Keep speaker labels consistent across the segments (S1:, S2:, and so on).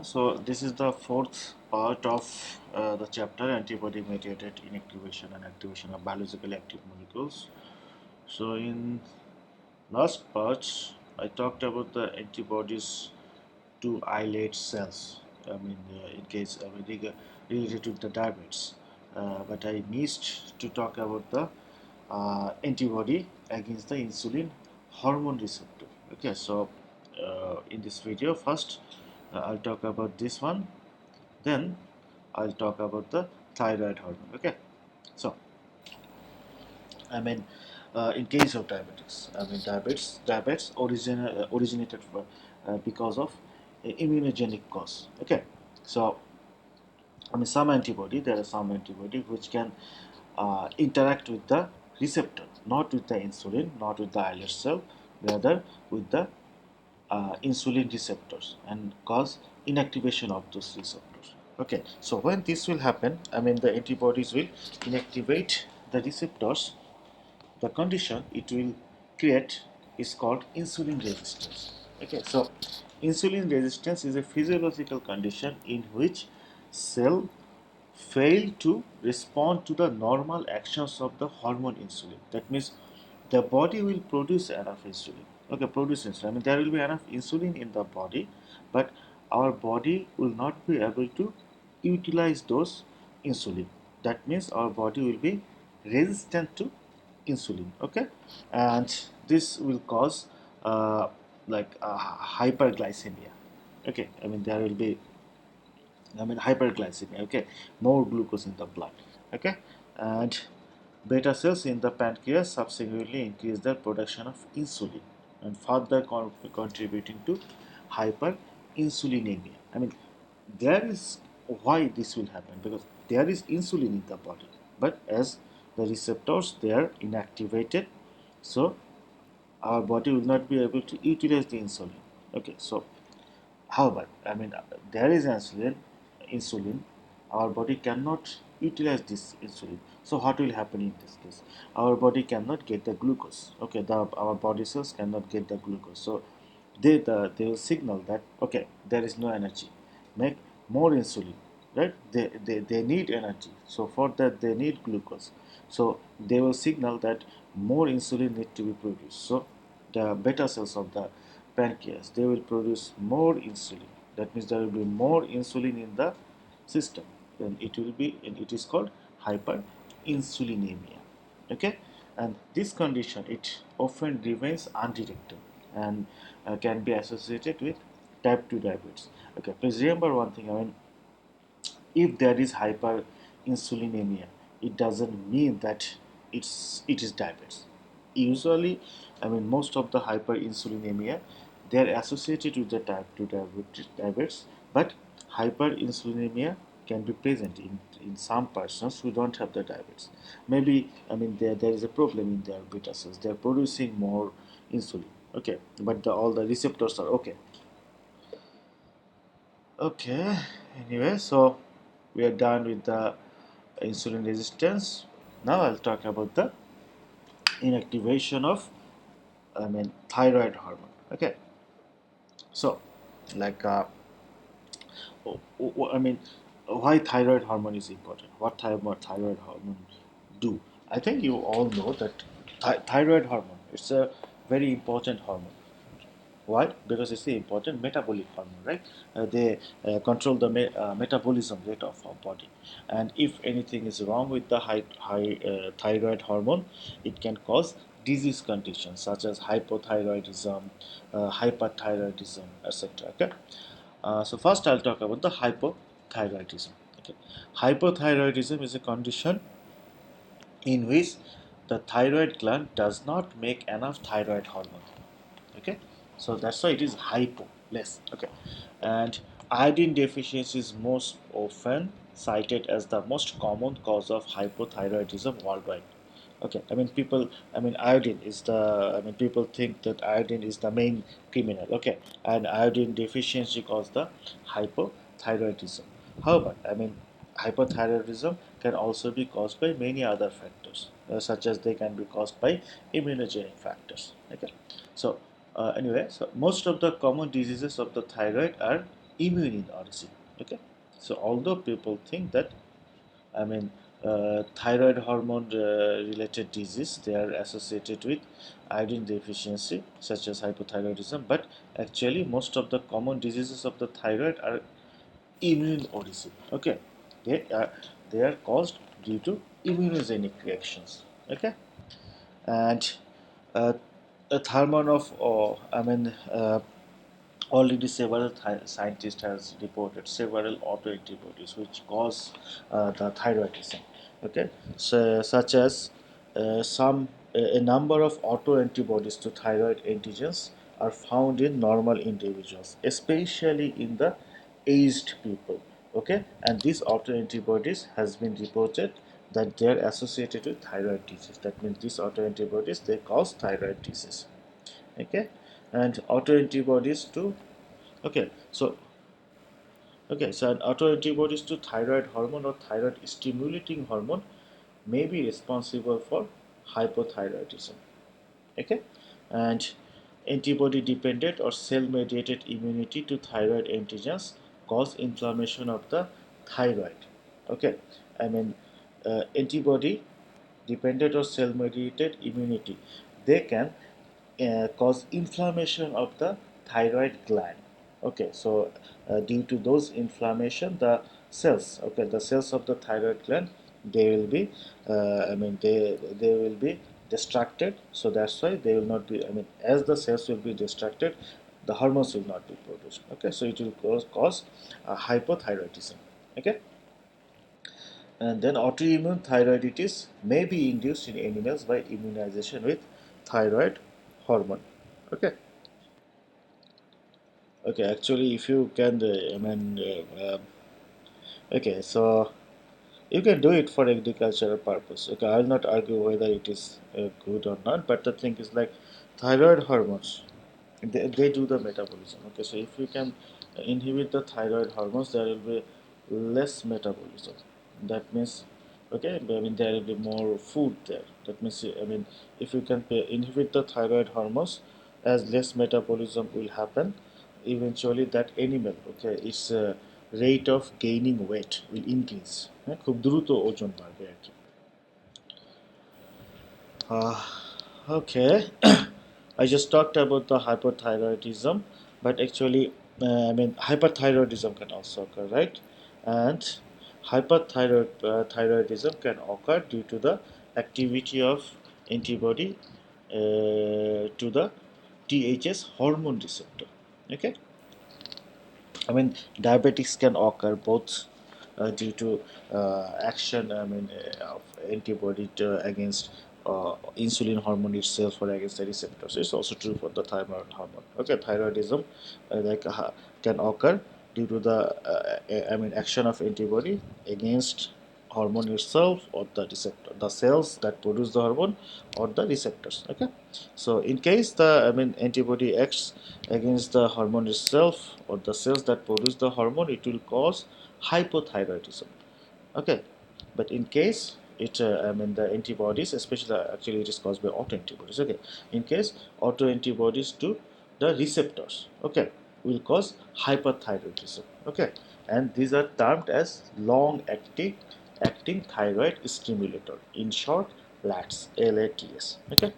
S1: So this is the fourth part of the chapter antibody-mediated inactivation and activation of biologically active molecules. So in last part, I talked about the antibodies to islet cells. In case related to the diabetes, but I missed to talk about the antibody against the insulin hormone receptor. Okay, so in this video, first I'll talk about this one, then I'll talk about the thyroid hormone. Okay, so I mean, in case of diabetes, diabetes originated because of immunogenic cause. Okay, so there are some antibody which can interact with the receptor, not with the insulin, not with the islet cell, rather with the insulin receptors and cause inactivation of those receptors. Okay, so when this will happen, the antibodies will inactivate the receptors. The condition it will create is called insulin resistance. Okay, so insulin resistance is a physiological condition in which cell fail to respond to the normal actions of the hormone insulin. That means the body will produce enough insulin. Okay, produce insulin. There will be enough insulin in the body, but our body will not be able to utilize those insulin. That means our body will be resistant to insulin. Okay, and this will cause hyperglycemia. Okay, there will be hyperglycemia. Okay, more glucose in the blood. Okay, and beta cells in the pancreas subsequently increase the production of insulin and further contributing to hyperinsulinemia. There is why this will happen, because there is insulin in the body, but as the receptors they are inactivated, so our body will not be able to utilize the insulin. Okay, so however, there is insulin, our body cannot utilize this insulin. So what will happen in this case? Our body cannot get the glucose. Okay, our body cells cannot get the glucose. So they will signal that okay, there is no energy. Make more insulin, right? They need energy. So for that they need glucose. So they will signal that more insulin need to be produced. So the beta cells of the pancreas they will produce more insulin. That means there will be more insulin in the system. Then it is called hyperinsulinemia. Okay, and this condition it often remains undetected and can be associated with type 2 diabetes. Okay, please remember one thing. If there is hyperinsulinemia, it doesn't mean that it is diabetes. Usually, most of the hyperinsulinemia they are associated with the type 2 diabetes, but hyperinsulinemia can be present in some persons who don't have the diabetes. Maybe there is a problem in their beta cells. They are producing more insulin. Okay, but all the receptors are okay. Okay, anyway, so we are done with the insulin resistance. Now I'll talk about the inactivation of thyroid hormone. Okay, so like why thyroid hormone is important? What thyroid hormone do? I think you all know that thyroid hormone it's a very important hormone. Why? Because it's the important metabolic hormone, right? They control the metabolism rate of our body, and if anything is wrong with the high thyroid hormone, it can cause disease conditions such as hypothyroidism, hyperthyroidism, etc. Okay. So first, I'll talk about the hypothyroidism. Okay, hypothyroidism is a condition in which the thyroid gland does not make enough thyroid hormone. Okay, so that's why it is hypo, less. Okay, and iodine deficiency is most often cited as the most common cause of hypothyroidism worldwide. Okay, iodine is the people think that iodine is the main criminal. Okay, and iodine deficiency cause the hypothyroidism. However, hypothyroidism can also be caused by many other factors, such as they can be caused by immunogenic factors. Okay, so anyway, so most of the common diseases of the thyroid are immune origin. Okay, so although people think that, I mean, thyroid hormone related disease, they are associated with iodine deficiency, such as hypothyroidism, but actually most of the common diseases of the thyroid are immune origin. Okay, they they are caused due to immunogenic reactions. Okay, and uh, a hormone of, already several scientists has reported several autoantibodies which cause the thyroidism. Okay, so such as some a number of autoantibodies to thyroid antigens are found in normal individuals, especially in the aged people. Okay, and these autoantibodies has been reported that they are associated with thyroid disease. That means these autoantibodies, they cause thyroid disease. Okay, and autoantibodies to, okay, so an autoantibodies to thyroid hormone or thyroid stimulating hormone may be responsible for hypothyroidism. Okay, and antibody dependent or cell mediated immunity to thyroid antigens cause inflammation of the thyroid. Okay, I mean, antibody dependent or cell mediated immunity, they can cause inflammation of the thyroid gland. Okay, so due to those inflammation, the cells, okay, the cells of the thyroid gland, they will be, they will be distracted. So that's why they will not be. I mean, as the cells will be distracted, the hormones will not be produced. Okay, so it will cause hypothyroidism. Okay, and then autoimmune thyroiditis may be induced in animals by immunization with thyroid hormone. Okay. Okay. Actually, if you can, okay. So you can do it for agricultural purpose. Okay. I'll not argue whether it is good or not. But the thing is, like, thyroid hormones, they do the metabolism. Okay. So if you can inhibit the thyroid hormones, there will be less metabolism. That means, okay, I mean, there will be more food there. That means, I mean, if you can inhibit the thyroid hormones, as less metabolism will happen, eventually that animal, okay, its rate of gaining weight will increase. খুব দ্রুত ওজন বাড়বে আর কি। Okay, I just talked about the hypothyroidism, but actually, hyperthyroidism can also occur, right? And thyroidism can occur due to the activity of antibody to the THS hormone receptor. Okay, I mean, diabetics can occur both due to action, of antibody against insulin hormone itself or against the receptors. It's also true for the thyroid hormone. Okay, thyroidism can occur due to the action of antibody against hormone itself or the receptor, the cells that produce the hormone or the receptors. Okay, so in case the antibody acts against the hormone itself or the cells that produce the hormone, it will cause hypothyroidism. Okay, but in case it, the antibodies, especially actually it is caused by autoantibodies. Okay, in case autoantibodies to the receptors, okay, will cause hyperthyroidism. Okay, and these are termed as long acting thyroid stimulator. In short, LATs, LATS. Okay,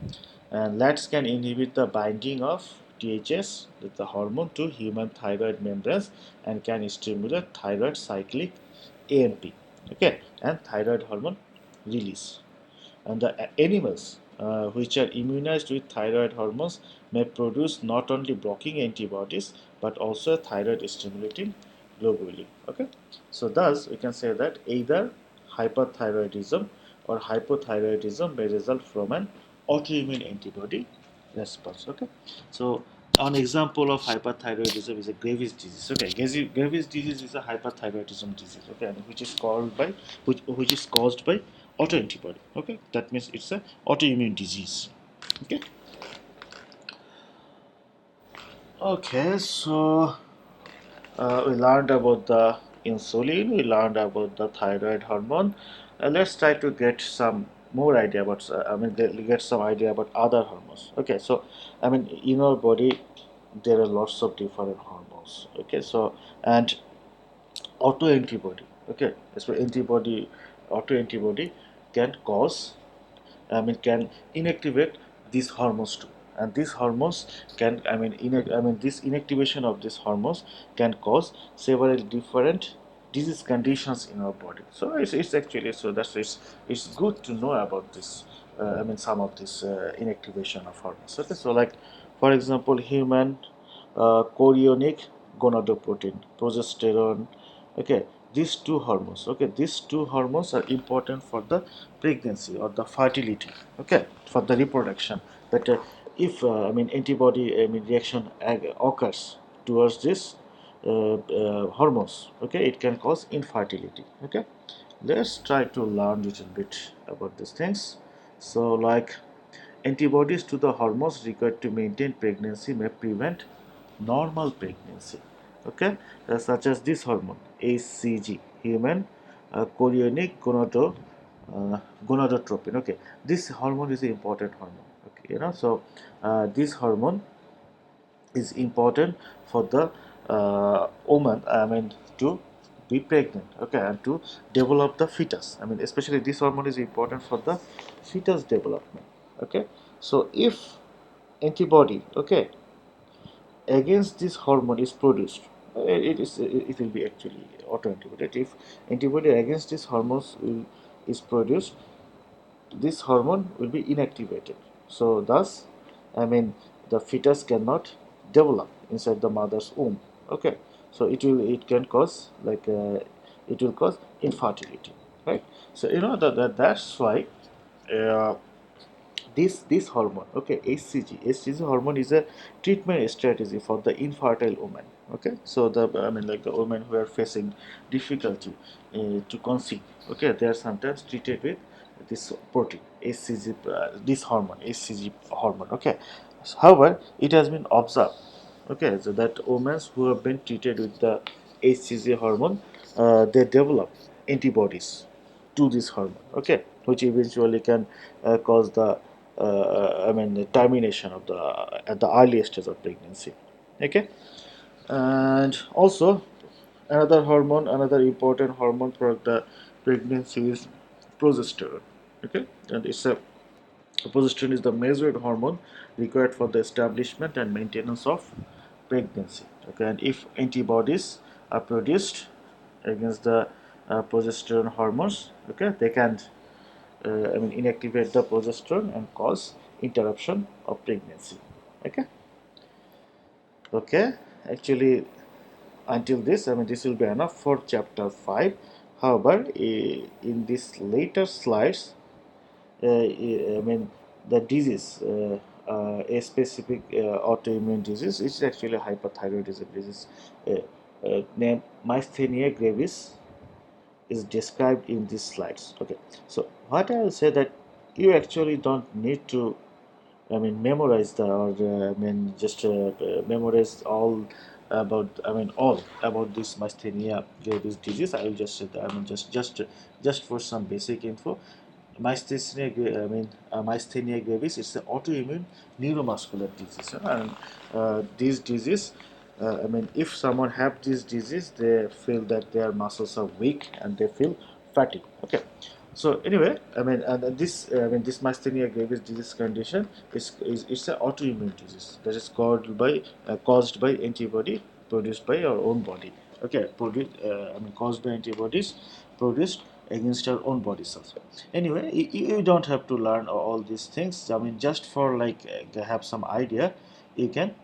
S1: and LATs can inhibit the binding of THS, the hormone, to human thyroid membranes and can stimulate thyroid cyclic AMP, okay, and thyroid hormone release. And the animals which are immunized with thyroid hormones may produce not only blocking antibodies but also thyroid stimulating globulin. Okay, so thus we can say that either hyperthyroidism or hypothyroidism may result from an autoimmune antibody response. Okay, so an example of hyperthyroidism is a Graves' disease. Okay, Graves' disease is a hyperthyroidism disease. Okay, and which is caused by autoantibody. Okay, that means it's a autoimmune disease. Okay. Okay, so we learned about the insulin. We learned about the thyroid hormone. Let's try to get some more idea about. Get some idea about other hormones. Okay, so in our body there are lots of different hormones. hormones. Okay, so and autoantibody. Okay, so autoantibody can cause, can inactivate these hormones too, and these hormones can, this inactivation of these hormones can cause several different disease conditions in our body. So it's actually, so it's good to know about this. Some of this inactivation of hormones. Okay, so like for example, human chorionic gonadoprotein, progesterone. Okay, these two hormones. Okay, these two hormones are important for the pregnancy or the fertility. Okay, for the reproduction. But if antibody reaction occurs towards this hormones, okay, it can cause infertility. Okay, let's try to learn little bit about these things. So like antibodies to the hormones required to maintain pregnancy may prevent normal pregnancy. Okay, such as this hormone HCG, human chorionic gonadotropin. Okay, this hormone is an important hormone. Okay, so this hormone is important for the woman. To be pregnant. Okay, and to develop the fetus. Especially this hormone is important for the fetus development. Okay, so if antibody, okay, against this hormone is produced, it will be actually autoantibody. If antibody against this hormones is produced, this hormone will be inactivated. So thus, I mean, the fetus cannot develop inside the mother's womb. Okay, so it can cause it will cause infertility, right? So that's why uh, this hormone, okay, HCG hormone is a treatment strategy for the infertile woman. Okay, so the women who are facing difficulty to conceive, okay, they are sometimes treated with this protein HCG, this hormone HCG hormone. Okay, however, it has been observed, okay, so that women who have been treated with the HCG hormone, they develop antibodies to this hormone, okay, which eventually can cause the termination of the at the earliest stage of pregnancy. Okay, and also another important hormone for the pregnancy is progesterone. Okay, and progesterone is the measured hormone required for the establishment and maintenance of pregnancy. Okay, and if antibodies are produced against the progesterone hormones, okay, they can inactivate the progesterone and cause interruption of pregnancy. Okay, okay. Actually, until this, this will be enough for chapter 5. However, in these later slides, the disease, a specific autoimmune disease, which is actually hyperthyroidism disease, named myasthenia gravis, is described in these slides. Okay, so what I will say that you actually don't need to, memorize the or just memorize all all about this myasthenia gravis disease. I will just say that, just for some basic info. Myasthenia gravis is an autoimmune neuromuscular disease, and this disease, if someone have this disease, they feel that their muscles are weak and they feel fatigue. Okay, so anyway, and this myasthenia gravis disease condition is it's an autoimmune disease that is caused by antibody produced by our own body. Okay, caused by antibodies produced against our own body cells. Anyway, you don't have to learn all these things. Just for like have some idea, you can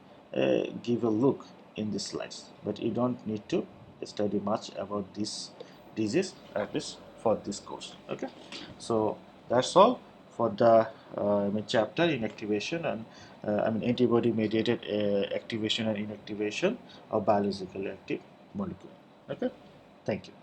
S1: give a look in the slides, but you don't need to study much about this disease, at least for this course. Okay, so that's all for the chapter inactivation and antibody mediated activation and inactivation of biologically active molecule. Okay, thank you.